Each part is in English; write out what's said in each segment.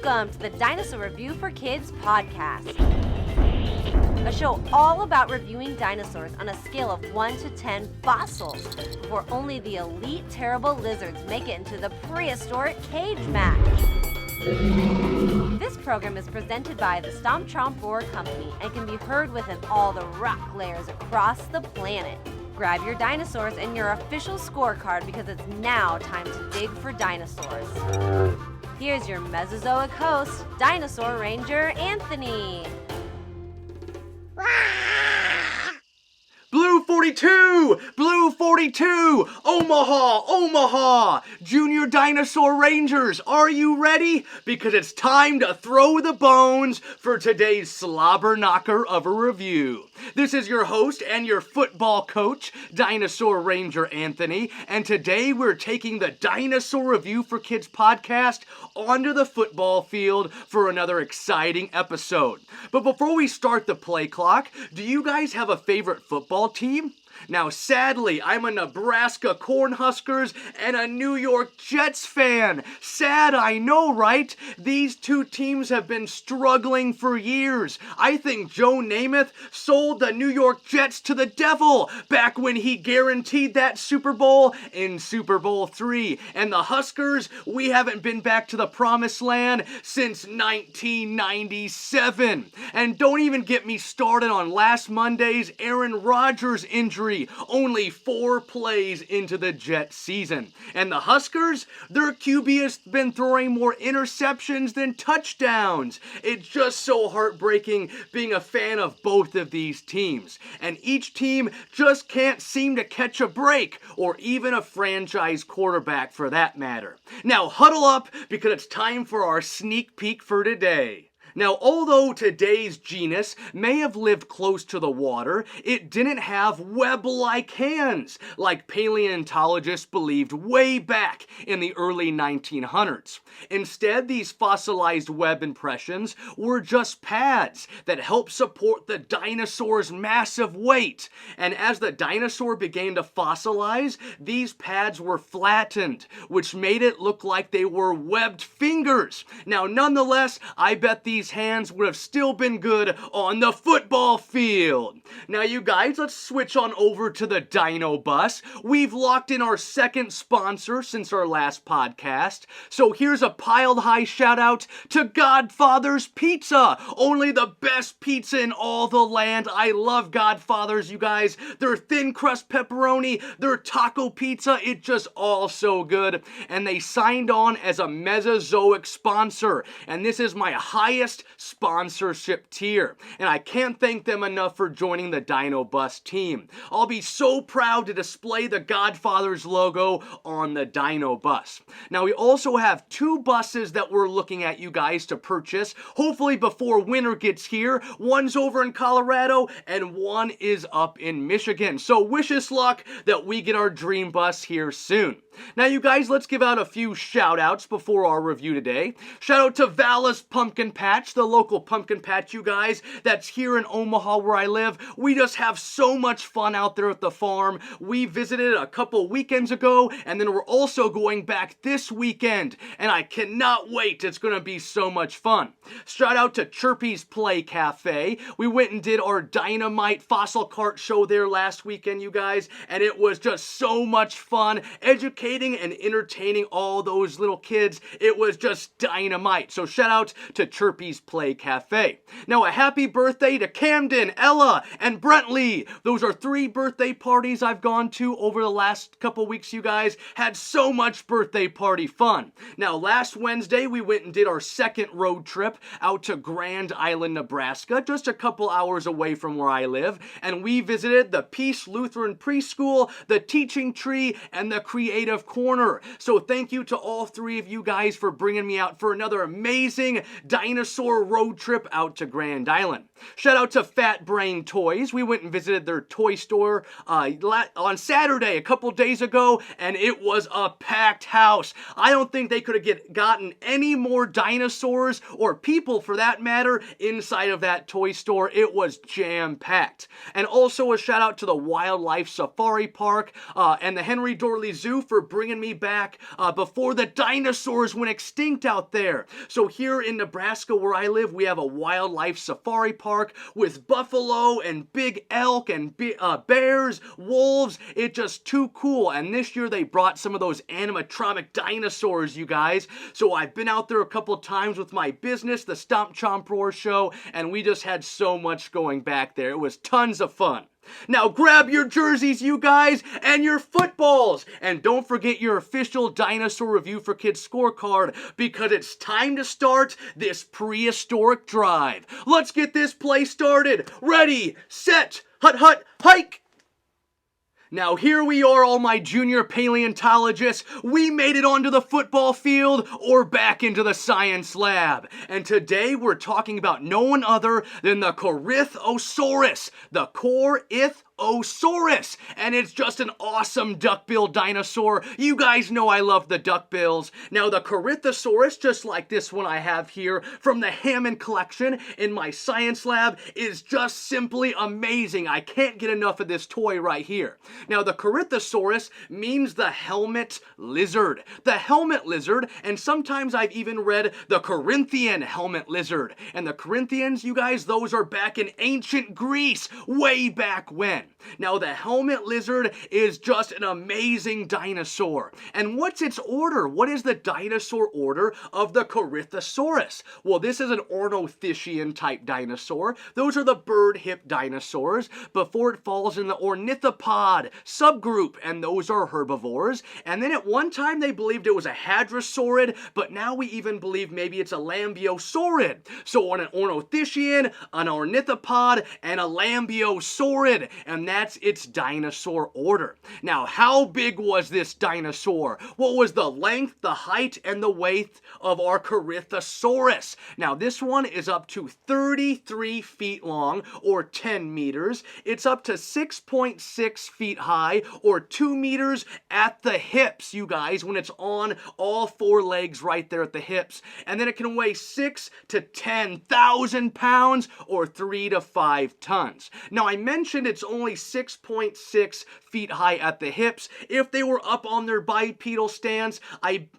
Welcome to the Dinosaur Review for Kids podcast, a show all about reviewing dinosaurs on a scale of 1 to 10 fossils before only the elite terrible lizards make it into the prehistoric cage match. This program is presented by the Stomp Company and can be heard within all the rock layers across the planet. Grab your dinosaurs and your official scorecard because it's now time to dig for dinosaurs. Here's your Mesozoic host, Dinosaur Ranger Anthony. Blue 42! Blue 42! Omaha! Junior Dinosaur Rangers, are you ready? Because it's time to throw the bones for today's slobber knocker of a review. This is your host and your football coach, Dinosaur Ranger Anthony, and today we're taking the Dinosaur Review for Kids podcast onto the football field for another exciting episode. But before we start the play clock, do you guys have a favorite football team? Now, sadly, I'm a Nebraska Cornhuskers and a New York Jets fan. Sad, I know, right? These two teams have been struggling for years. I think Joe Namath sold the New York Jets to the devil back when he guaranteed that Super Bowl in Super Bowl III. And the Huskers, we haven't been back to the promised land since 1997. And don't even get me started on last Monday's Aaron Rodgers injury. Only 4 plays into the Jets season. And the Huskers, their QB has been throwing more interceptions than touchdowns. It's just so heartbreaking being a fan of both of these teams. And each team just can't seem to catch a break, or even a franchise quarterback for that matter. Now huddle up, because it's time for our sneak peek for today. Now, although today's genus may have lived close to the water, it didn't have web-like hands, like paleontologists believed way back in the early 1900s. Instead, these fossilized web impressions were just pads that helped support the dinosaur's massive weight. And as the dinosaur began to fossilize, these pads were flattened, which made it look like they were webbed fingers. Now, nonetheless, I bet these hands would have still been good on the football field. Now, you guys, let's switch on over to the Dino Bus. We've locked in our second sponsor since our last podcast. So here's a piled high shout out to Godfather's Pizza. Only the best pizza in all the land. I love Godfather's, you guys. Their thin crust pepperoni, their taco pizza, it's just all so good. And they signed on as a Mesozoic sponsor. And this is my highest sponsorship tier, and I can't thank them enough for joining the Dino Bus team. I'll be so proud to display the Godfather's logo on the Dino Bus. Now, we also have 2 buses that we're looking at, you guys, to purchase, hopefully before winter gets here. One's over in Colorado, and one is up in Michigan. So wish us luck that we get our dream bus here soon. Now, you guys, let's give out a few shout-outs before our review today. Shout out to Vala's Pumpkin Patch, the local pumpkin patch, you guys, that's here in Omaha where I live. We just have so much fun out there at the farm. We visited a couple weekends ago, and then we're also going back this weekend, and I cannot wait. It's going to be so much fun. Shout out to Chirpy's Play Cafe. We went and did our dino-mite fossil cart show there last weekend, you guys, and it was just so much fun, educating and entertaining all those little kids. It was just dynamite. So shout out to Chirpy's Play Cafe. Now, a happy birthday to Camden, Ella, and Brentley. Those are 3 birthday parties I've gone to over the last couple weeks, you guys. Had so much birthday party fun. Now, last Wednesday, we went and did our second road trip out to Grand Island, Nebraska, just a couple hours away from where I live, and we visited the Peace Lutheran Preschool, the Teaching Tree, and the Creative Corner. So thank you to all 3 of you guys for bringing me out for another amazing dinosaur road trip out to Grand Island. Shout out to Fat Brain Toys. We went and visited their toy store on Saturday, a couple days ago, and it was a packed house. I don't think they could have gotten any more dinosaurs, or people for that matter, inside of that toy store. It was jam-packed. And also a shout out to the Wildlife Safari Park and the Henry Dorley Zoo for bringing me back before the dinosaurs went extinct out there. So here in Nebraska where I live, we have a wildlife safari park with buffalo and big elk and bears, wolves. It's just too cool. And this year they brought some of those animatronic dinosaurs, you guys. So I've been out there a couple times with my business, the Stomp Chomp Roar Show, and we just had so much going back there. It was tons of fun. Now grab your jerseys, you guys, and your footballs. And don't forget your official Dinosaur Review for Kids scorecard, because it's time to start this prehistoric drive. Let's get this play started. Ready, set, hut, hike! Now here we are, all my junior paleontologists. We made it onto the football field or back into the science lab. And today we're talking about no one other than the Corythosaurus. The Corythosaurus. And it's just an awesome duckbill dinosaur. You guys know I love the duckbills. Now the Corythosaurus, just like this one I have here from the Hammond collection in my science lab, is just simply amazing. I can't get enough of this toy right here. Now the Corythosaurus means the helmet lizard. The helmet lizard, and sometimes I've even read the Corinthian helmet lizard. And the Corinthians, you guys, those are back in ancient Greece, way back when. Now the helmet lizard is just an amazing dinosaur. And what's its order? What is the dinosaur order of the Corythosaurus? Well, this is an ornithischian type dinosaur. Those are the bird hip dinosaurs before it falls in the ornithopod subgroup, and those are herbivores. And then at one time they believed it was a hadrosaurid, but now we even believe maybe it's a lambeosaurid. So on an ornithischian, an ornithopod, and a lambeosaurid, and that's its dinosaur order. Now, how big was this dinosaur? What was the length, the height, and the weight of our Corythosaurus? Now, this one is up to 33 feet long, or 10 meters. It's up to 6.6 feet high, or 2 meters at the hips, you guys, when it's on all four legs right there at the hips. And then it can weigh 6 to 10,000 pounds, or 3 to 5 tons. Now, I mentioned it's only 6.6 feet high at the hips. If they were up on their bipedal stance, I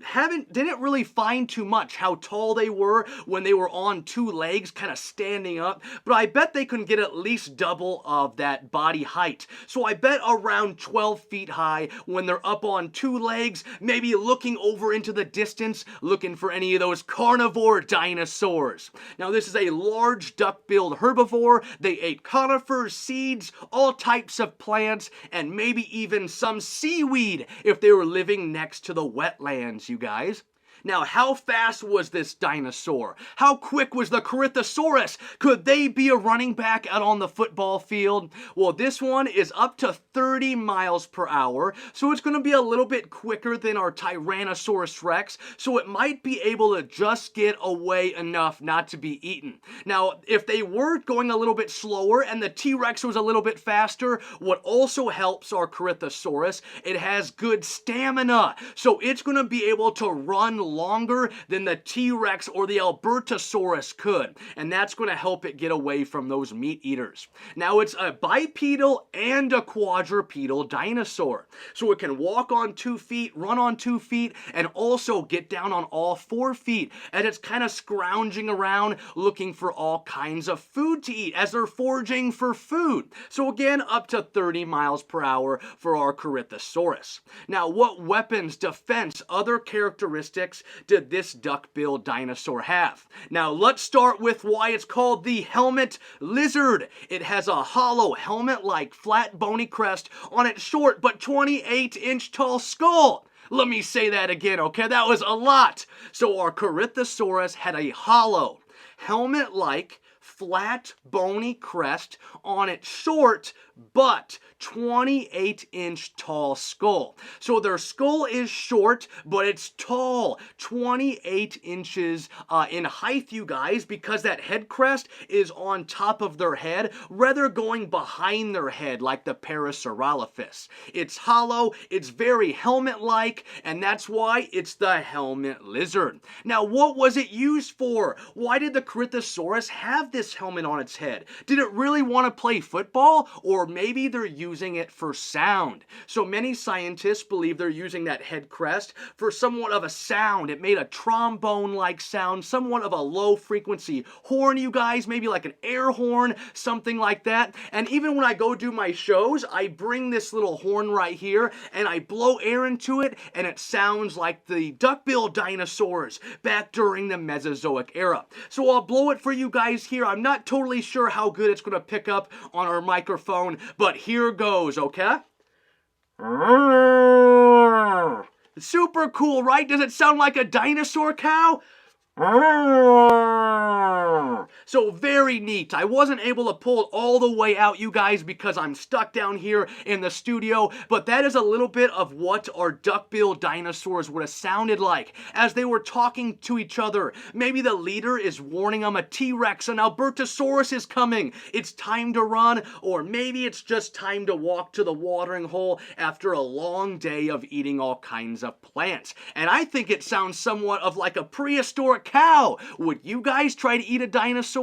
didn't really find too much how tall they were when they were on two legs, kind of standing up, but I bet they can get at least double of that body height. So I bet around 12 feet high when they're up on two legs, maybe looking over into the distance, looking for any of those carnivore dinosaurs. Now, this is a large duck-billed herbivore. They ate conifers, seeds, all types of plants, and maybe even some seaweed if they were living next to the wetlands, you guys. Now, how fast was this dinosaur? How quick was the Corythosaurus? Could they be a running back out on the football field? Well, this one is up to 30 miles per hour, so it's going to be a little bit quicker than our Tyrannosaurus Rex, so it might be able to just get away enough not to be eaten. Now, if they were going a little bit slower and the T-Rex was a little bit faster, what also helps our Corythosaurus, it has good stamina, so it's going to be able to run longer than the T-Rex or the Albertosaurus could, and that's going to help it get away from those meat eaters. Now, it's a bipedal and a quadrupedal dinosaur, so it can walk on 2 feet, run on 2 feet, and also get down on all 4 feet, and it's kind of scrounging around looking for all kinds of food to eat as they're foraging for food. So again, up to 30 miles per hour for our Corythosaurus. Now, what weapons, defense, other characteristics did this duck-billed dinosaur have? Now, let's start with why it's called the helmet lizard. It has a hollow helmet-like flat bony crest on its short but 28-inch tall skull. Let me say that again, okay? That was a lot. So our Corythosaurus had a hollow helmet-like flat bony crest on its short but 28-inch tall skull. So their skull is short, but it's tall, 28 inches in height, you guys, because that head crest is on top of their head, rather going behind their head like the Parasaurolophus. It's hollow, it's very helmet-like, and that's why it's the helmet lizard. Now, what was it used for? Why did the Corythosaurus have this helmet on its head? Did it really want to play football? Or maybe they're using it for sound. So many scientists believe they're using that head crest for somewhat of a sound. It made a trombone-like sound, somewhat of a low-frequency horn, you guys, maybe like an air horn, something like that. And even when I go do my shows, I bring this little horn right here, and I blow air into it, and it sounds like the duck-billed dinosaurs back during the Mesozoic era. So I'll blow it for you guys here. I'm not totally sure how good it's going to pick up on our microphone, but here goes, okay? Super cool, right? Does it sound like a dinosaur cow? So very neat. I wasn't able to pull it all the way out, you guys, because I'm stuck down here in the studio, but that is a little bit of what our duck-billed dinosaurs would have sounded like as they were talking to each other. Maybe the leader is warning them a T-Rex, an Albertosaurus is coming. It's time to run, or maybe it's just time to walk to the watering hole after a long day of eating all kinds of plants. And I think it sounds somewhat of like a prehistoric cow. Would you guys try to eat a dinosaur?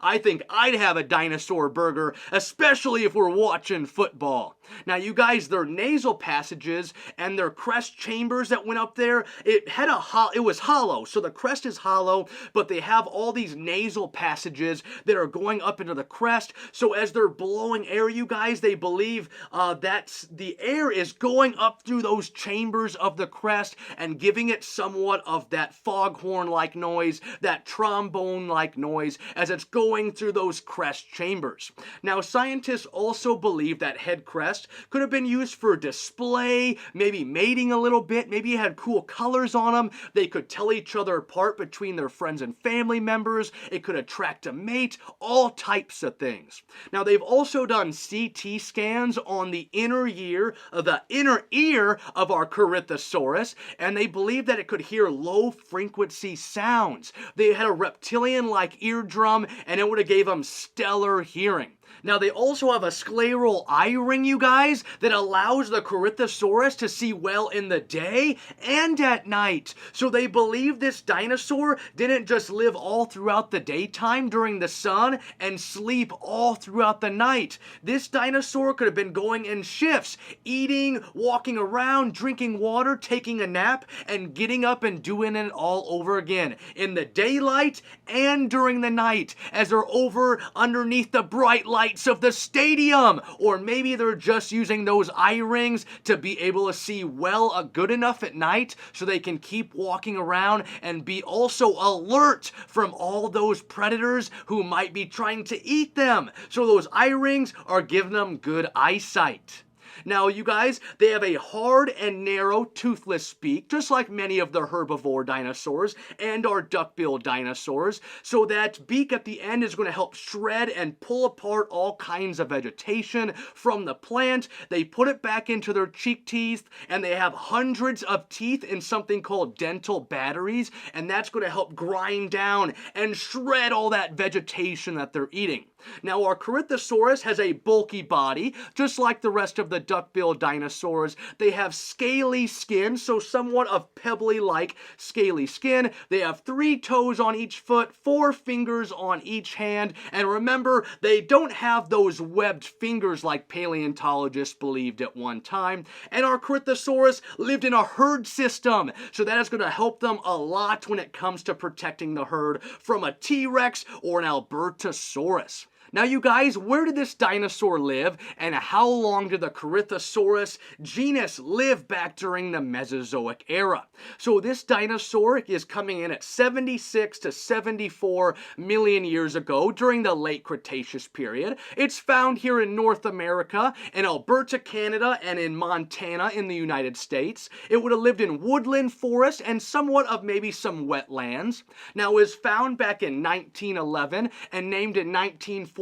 I think I'd have a dinosaur burger, especially if we're watching football. Now, you guys, their nasal passages and their crest chambers that went up there, it was hollow. So the crest is hollow, but they have all these nasal passages that are going up into the crest. So as they're blowing air, you guys, they believe that the air is going up through those chambers of the crest and giving it somewhat of that foghorn-like noise, that trombone-like noise as it's going through those crest chambers. Now, scientists also believe that head crest could have been used for display, maybe mating a little bit, maybe it had cool colors on them. They could tell each other apart between their friends and family members. It could attract a mate, all types of things. Now, they've also done CT scans on the inner ear of our Corythosaurus, and they believe that it could hear low-frequency sounds. They had a reptilian-like eardrum, and it would have gave them stellar hearing. Now, they also have a scleral eye ring, you guys, that allows the Corythosaurus to see well in the day and at night. So they believe this dinosaur didn't just live all throughout the daytime during the sun and sleep all throughout the night. This dinosaur could have been going in shifts, eating, walking around, drinking water, taking a nap, and getting up and doing it all over again in the daylight and during the night as they're over underneath the bright lights of the stadium. Or maybe they're just using those eye rings to be able to see well good enough at night so they can keep walking around and be also alert from all those predators who might be trying to eat them. So those eye rings are giving them good eyesight. Now, you guys, they have a hard and narrow toothless beak, just like many of the herbivore dinosaurs and our duck-billed dinosaurs. So that beak at the end is going to help shred and pull apart all kinds of vegetation from the plant. They put it back into their cheek teeth, and they have hundreds of teeth in something called dental batteries, and that's going to help grind down and shred all that vegetation that they're eating. Now, our Corythosaurus has a bulky body, just like the rest of the duck-billed dinosaurs. They have scaly skin, so somewhat of pebbly-like scaly skin. They have 3 toes on each foot, 4 fingers on each hand, and remember, they don't have those webbed fingers like paleontologists believed at one time. And our Corythosaurus lived in a herd system, so that is going to help them a lot when it comes to protecting the herd from a T-Rex or an Albertosaurus. Now, you guys, where did this dinosaur live, and how long did the Corythosaurus genus live back during the Mesozoic era? So this dinosaur is coming in at 76 to 74 million years ago during the late Cretaceous period. It's found here in North America, in Alberta, Canada, and in Montana in the United States. It would have lived in woodland forests and somewhat of maybe some wetlands. Now, it was found back in 1911 and named in 1914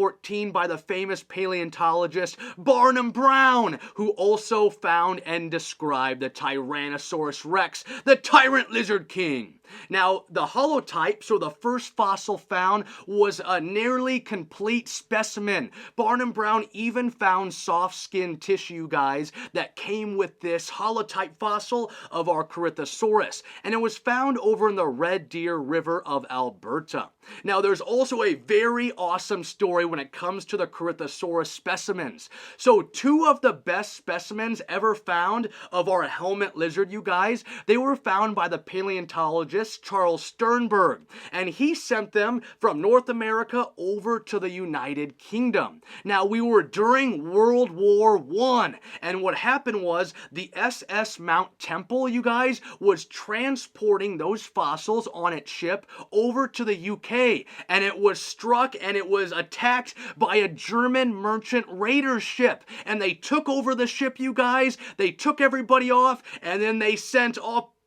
by the famous paleontologist Barnum Brown, who also found and described the Tyrannosaurus rex, the tyrant lizard king. Now, the holotype, so the first fossil found, was a nearly complete specimen. Barnum Brown even found soft skin tissue, guys, that came with this holotype fossil of our Corythosaurus, and it was found over in the Red Deer River of Alberta. Now, there's also a very awesome story when it comes to the Corythosaurus specimens. So, two of the best specimens ever found of our helmet lizard, you guys, they were found by the paleontologist Charles Sternberg, and he sent them from North America over to the United Kingdom. Now, we were during World War I, and what happened was the SS Mount Temple, you guys, was transporting those fossils on its ship over to the UK, and it was struck and it was attacked by a German merchant raider ship, and they took over the ship, you guys. They took everybody off, and then they sent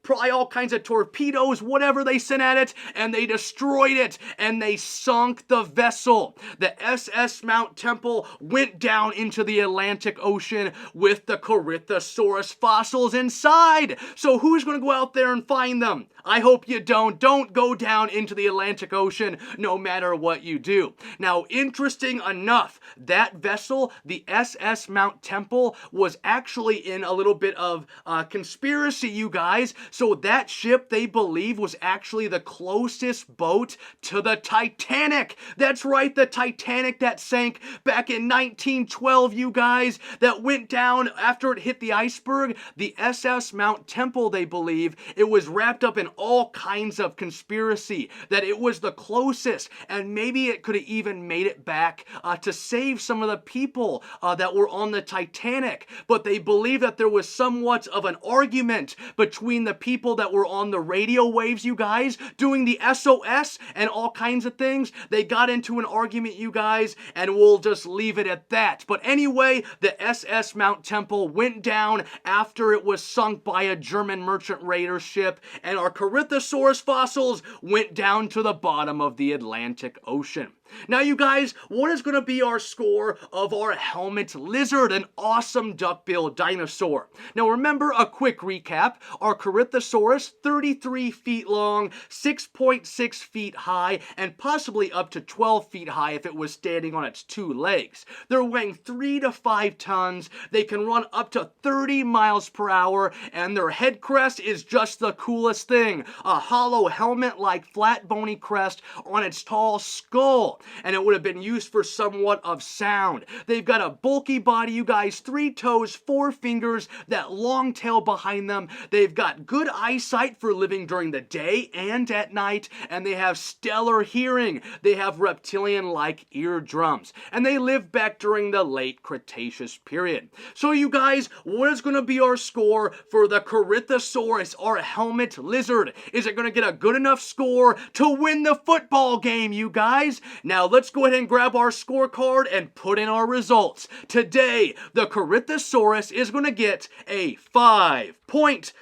probably all kinds of torpedoes, whatever they sent at it, and they destroyed it, and they sunk the vessel. The SS Mount Temple went down into the Atlantic Ocean with the Corythosaurus fossils inside. So who's going to go out there and find them? I hope you don't. Don't go down into the Atlantic Ocean no matter what you do. Now, interesting enough, that vessel, the SS Mount Temple, was actually in a little bit of conspiracy, you guys. So that ship, they believe, was actually the closest boat to the Titanic. That's right, the Titanic that sank back in 1912, you guys, that went down after it hit the iceberg. The SS Mount Temple, they believe, it was wrapped up in all kinds of conspiracy, that it was the closest, and maybe it could have even made it back to save some of the people that were on the Titanic. But they believe that there was somewhat of an argument between the people that were on the radio waves, you guys, doing the SOS and all kinds of things. They got into an argument, you guys, and we'll just leave it at that. But anyway, the SS Mount Temple went down after it was sunk by a German merchant raider ship, and our Corythosaurus fossils went down to the bottom of the Atlantic Ocean. Now, you guys, what is going to be our score of our helmet lizard, an awesome duck-billed dinosaur? Now, remember, a quick recap. Our Corythosaurus, 33 feet long, 6.6 feet high, and possibly up to 12 feet high if it was standing on its two legs. They're weighing 3 to 5 tons. They can run up to 30 miles per hour, and their head crest is just the coolest thing. A hollow helmet-like flat bony crest on its tall skull, and it would have been used for somewhat of sound. They've got a bulky body, you guys, 3 toes, 4 fingers, that long tail behind them. They've got good eyesight for living during the day and at night, and they have stellar hearing. They have reptilian-like eardrums, and they lived back during the late Cretaceous period. So, you guys, what is going to be our score for the Corythosaurus, our helmet lizard? Is it going to get a good enough score to win the football game, you guys? Now, let's go ahead and grab our scorecard and put in our results. Today, the Corythosaurus is going to get a 5.9.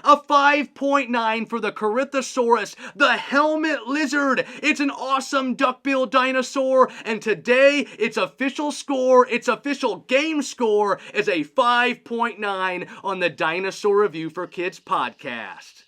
A 5.9 for the Corythosaurus, the helmet lizard. It's an awesome duck-billed dinosaur, and today, its official score, its official game score, is a 5.9 on the Dinosaur Review for Kids podcast.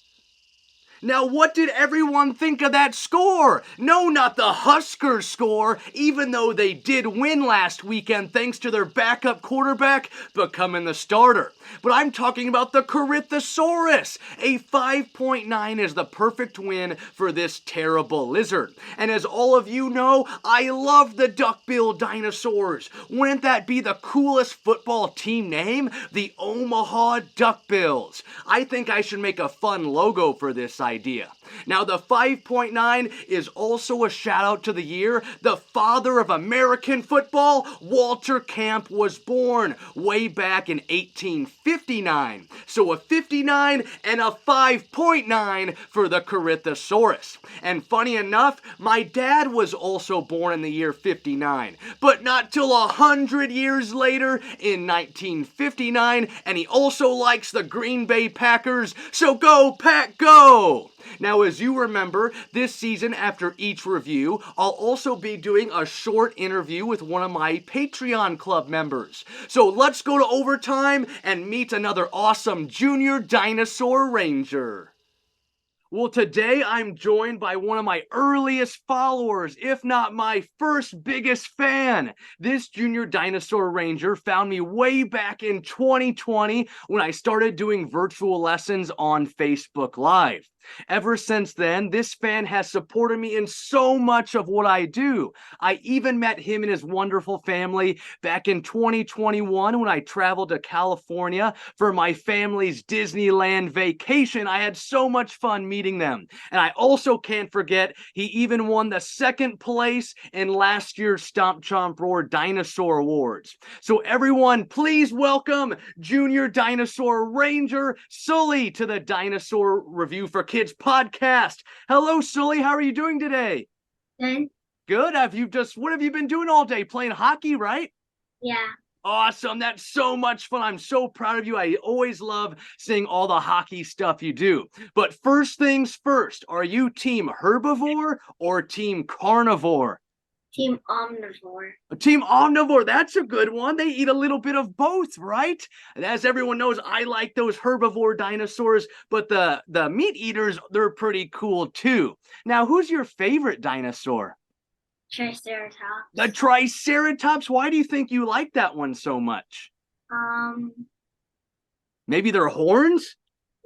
Now, what did everyone think of that score? No, not the Huskers score, even though they did win last weekend thanks to their backup quarterback becoming the starter. But I'm talking about the Corythosaurus. A 5.9 is the perfect win for this terrible lizard. And as all of you know, I love the duck-billed dinosaurs. Wouldn't that be the coolest football team name? The Omaha Duckbills. I think I should make a fun logo for this idea. Now, the 5.9 is also a shout out to the year the father of American football, Walter Camp, was born way back in 1859. So a 59 and a 5.9 for the Corythosaurus. And funny enough, my dad was also born in the year 59, but not till 100 years later in 1959, and he also likes the Green Bay Packers, so go Pack Go! Now, as you remember, this season after each review, I'll also be doing a short interview with one of my Patreon club members. So let's go to overtime and meet another awesome junior dinosaur ranger. Well, today I'm joined by one of my earliest followers, if not my first biggest fan. This junior dinosaur ranger found me way back in 2020 when I started doing virtual lessons on Facebook Live. Ever since then, this fan has supported me in so much of what I do. I even met him and his wonderful family back in 2021 when I traveled to California for my family's Disneyland vacation. I had so much fun meeting them. And I also can't forget, he even won the second place in last year's Stomp, Chomp, Roar Dinosaur Awards. So everyone, please welcome Junior Dinosaur Ranger Sully to the Dinosaur Review for Kids podcast. Hello, Sully. How are you doing today? Good. Good. What have you been doing all day? Playing hockey, right? Yeah. Awesome. That's so much fun. I'm so proud of you. I always love seeing all the hockey stuff you do. But first things first, are you team herbivore or team carnivore? Team omnivore. Team omnivore, that's a good one. They eat a little bit of both, right? And as everyone knows, I like those herbivore dinosaurs, but the meat eaters, they're pretty cool too. Now, who's your favorite dinosaur? Triceratops. The Triceratops. Why do you think you like that one so much? Maybe their horns?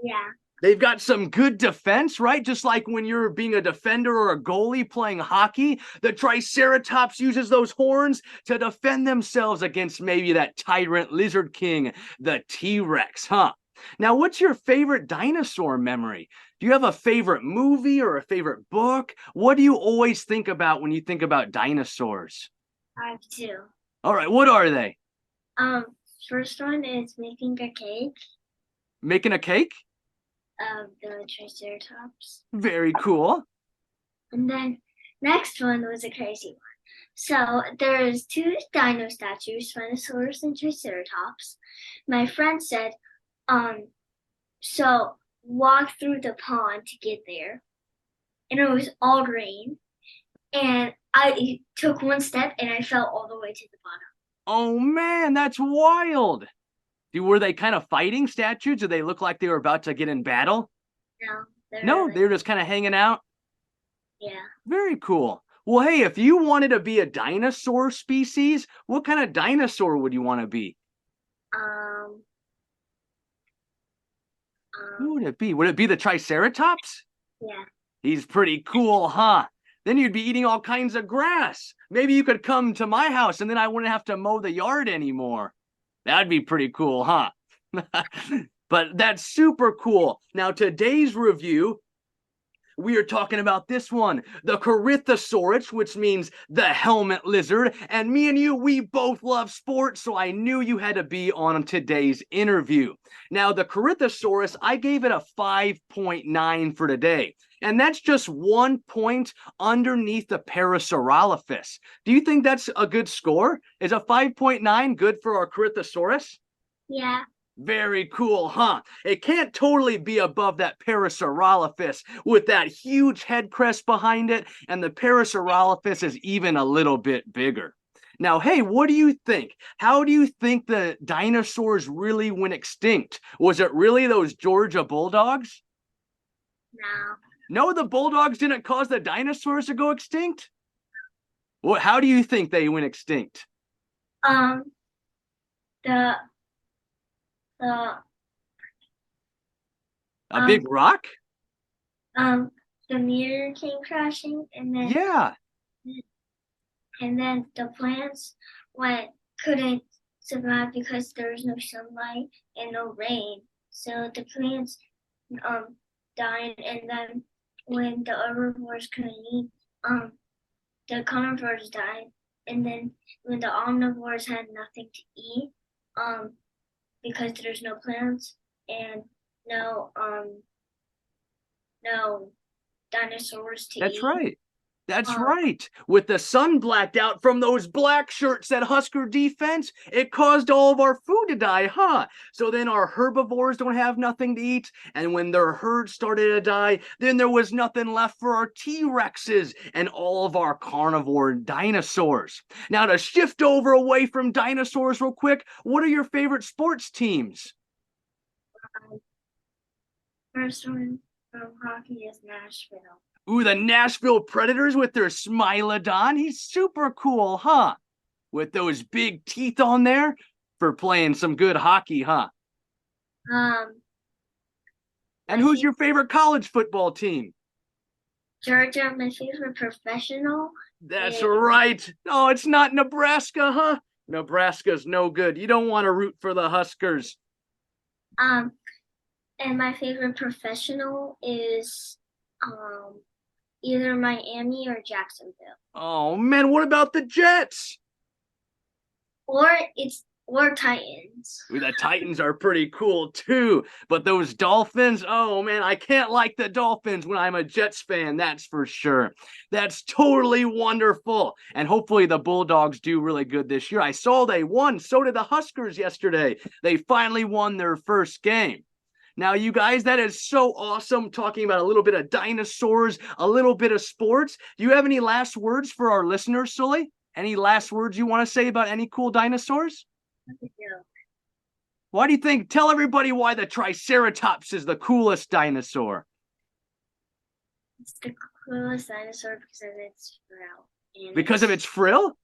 Yeah. They've got some good defense, right? Just like when you're being a defender or a goalie playing hockey, the Triceratops uses those horns to defend themselves against maybe that tyrant lizard king, the T-Rex, huh? Now, what's your favorite dinosaur memory? Do you have a favorite movie or a favorite book? What do you always think about when you think about dinosaurs? I have two. All right, what are they? First one is making a cake Making a cake? of the Triceratops. Very cool. And then next one was a crazy one. So there's two dino statues, Spinosaurus and Triceratops. My friend said, so walk through the pond to get there. And it was all rain. And I took one step and I fell all the way to the bottom. Oh man, that's wild. Were they kind of fighting statues? Did they look like they were about to get in battle? No, They were just kind of hanging out. Yeah. Very cool. Well, hey, if you wanted to be a dinosaur species, what kind of dinosaur would you want to be? Who would it be? Would it be the Triceratops? Yeah. He's pretty cool, huh? Then you'd be eating all kinds of grass. Maybe you could come to my house and then I wouldn't have to mow the yard anymore. That'd be pretty cool, huh? But that's super cool. Now, today's review, we are talking about this one, the Corythosaurus, which means the helmet lizard. And me and you, we both love sports, so I knew you had to be on today's interview. Now, the Corythosaurus, I gave it a 5.9 for today. And that's just 1 point underneath the Parasaurolophus. Do you think that's a good score? Is a 5.9 good for our Corythosaurus? Yeah. Very cool, huh? It can't totally be above that Parasaurolophus with that huge head crest behind it, and the Parasaurolophus is even a little bit bigger. Now, hey, what do you think? How do you think the dinosaurs really went extinct? Was it really those Georgia bulldogs? No. No, the bulldogs didn't cause the dinosaurs to go extinct? Well, how do you think they went extinct? The A big rock? the meteor came crashing, and then Yeah. and then the plants couldn't survive because there was no sunlight and no rain. So the plants died, and then when the herbivores couldn't eat, the carnivores died, and then when the omnivores had nothing to eat, because there's no plants and no dinosaurs to eat. That's right. That's right. With the sun blacked out from those black shirts that Husker defense, it caused all of our food to die, huh? So then our herbivores don't have nothing to eat, and when their herds started to die, then there was nothing left for our T-Rexes and all of our carnivore dinosaurs. Now, to shift over away from dinosaurs real quick, what are your favorite sports teams? First one, from hockey is Nashville. Ooh, the Nashville Predators with their Smilodon. He's super cool, huh? With those big teeth on there for playing some good hockey, huh? Um, And who's your favorite college football team? Georgia, my favorite professional. That's is, right. Oh, it's not Nebraska, huh? Nebraska's no good. You don't want to root for the Huskers. And my favorite professional is either Miami or Jacksonville. Oh, man, what about the Jets? Or Titans. The Titans are pretty cool too, but those Dolphins, oh man, I can't like the Dolphins when I'm a Jets fan, that's for sure. That's totally wonderful. And hopefully the Bulldogs do really good this year. I saw they won, so did the Huskers yesterday. They finally won their first game. Now, you guys, that is so awesome, talking about a little bit of dinosaurs, a little bit of sports. Do you have any last words for our listeners, Sully? Any last words you want to say about any cool dinosaurs? Why do you think? Tell everybody why the Triceratops is the coolest dinosaur. It's the coolest dinosaur because of its frill. Because of its frill?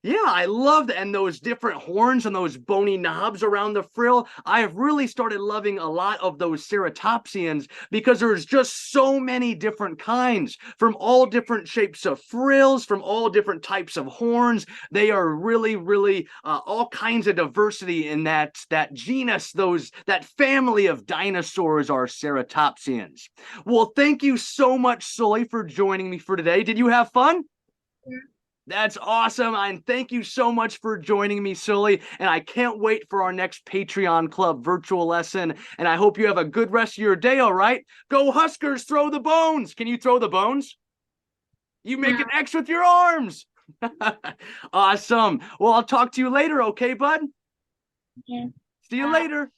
Yeah, I love that. And those different horns and those bony knobs around the frill. I have really started loving a lot of those ceratopsians because there's just so many different kinds from all different shapes of frills, from all different types of horns. They are really all kinds of diversity in that genus, that family of dinosaurs are ceratopsians. Well, thank you so much, Sully, for joining me for today. Did you have fun? Yeah. That's awesome, and thank you so much for joining me, Sully, and I can't wait for our next Patreon Club virtual lesson, and I hope you have a good rest of your day, all right? Go Huskers, throw the bones! Can you throw the bones? You make an X with your arms! Awesome. Well, I'll talk to you later, okay, bud? Yeah. See you later.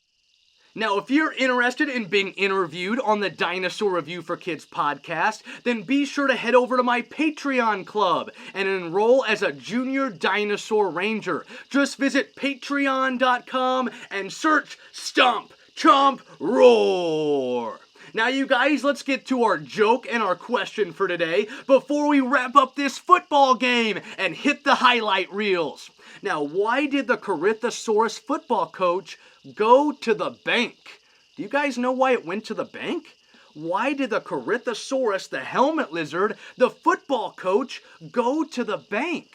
Now, if you're interested in being interviewed on the Dinosaur Review for Kids podcast, then be sure to head over to my Patreon club and enroll as a junior dinosaur ranger. Just visit patreon.com and search Stomp, Chomp, Roar. Now, you guys, let's get to our joke and our question for today before we wrap up this football game and hit the highlight reels. Now, why did the Corythosaurus football coach go to the bank? Do you guys know why it went to the bank? Why did the Corythosaurus, the helmet lizard, the football coach, go to the bank?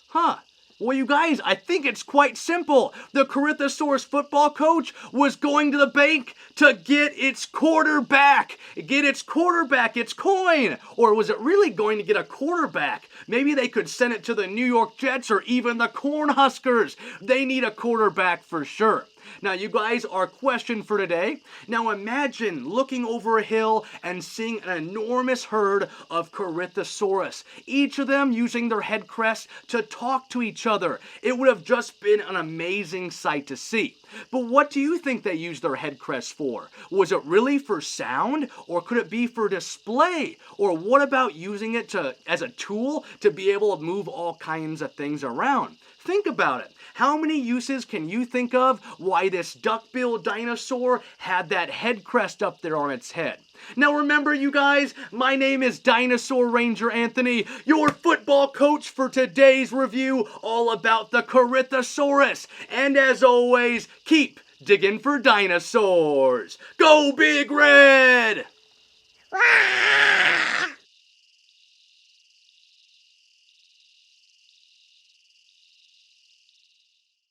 Huh. Well, you guys, I think it's quite simple. The Corythosaurus football coach was going to the bank to get its quarterback. Get its quarterback, its coin. Or was it really going to get a quarterback? Maybe they could send it to the New York Jets or even the Cornhuskers. They need a quarterback for sure. Now, you guys, our question for today. Now, imagine looking over a hill and seeing an enormous herd of Corythosaurus, each of them using their head crests to talk to each other. It would have just been an amazing sight to see. But what do you think they used their head crests for? Was it really for sound, or could it be for display? Or what about using it as a tool to be able to move all kinds of things around? Think about it. How many uses can you think of why this duck-billed dinosaur had that head crest up there on its head? Now remember, you guys, my name is Dinosaur Ranger Anthony, your football coach for today's review all about the Corythosaurus. And as always, keep digging for dinosaurs. Go Big Red!